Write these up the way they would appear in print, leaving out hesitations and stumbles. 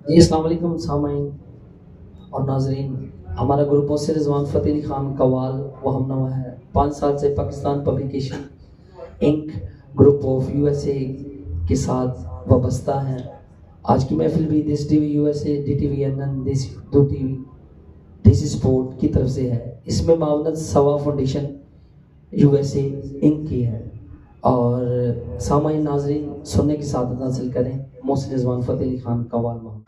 जी अस्सलाम वालेकुम सामाइन और नाजरीन। हमारा ग्रुप से रिजवान फ़तेह अली खान कवाल वो हम नवा है। 5 साल से Pakistan publication Inc group of USA के साथ वाबस्ता है। आज की महफिल भी देश टीवी यूएसए, DTV एनएन, देसी उर्दू टीवी, देसी स्पोर्ट की तरफ से है। इसमें मावनत सवा फाउंडेशन यूएसए इंक की है। और सामाइन नाजरीन सुनने की सादत हासिल करें Mohsin Rizwan Fateh Ali Khan Kawal Mohammad.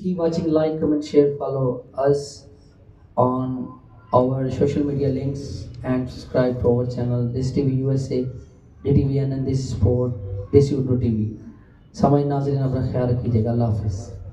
Keep watching, like, comment, share, follow us on our social media links and subscribe to our channel This TV USA, DTVN and This Sport, This Urdu TV. समय नाज़रीन अपना ख्याल रखिएगा। अल्लाह हाफिज़।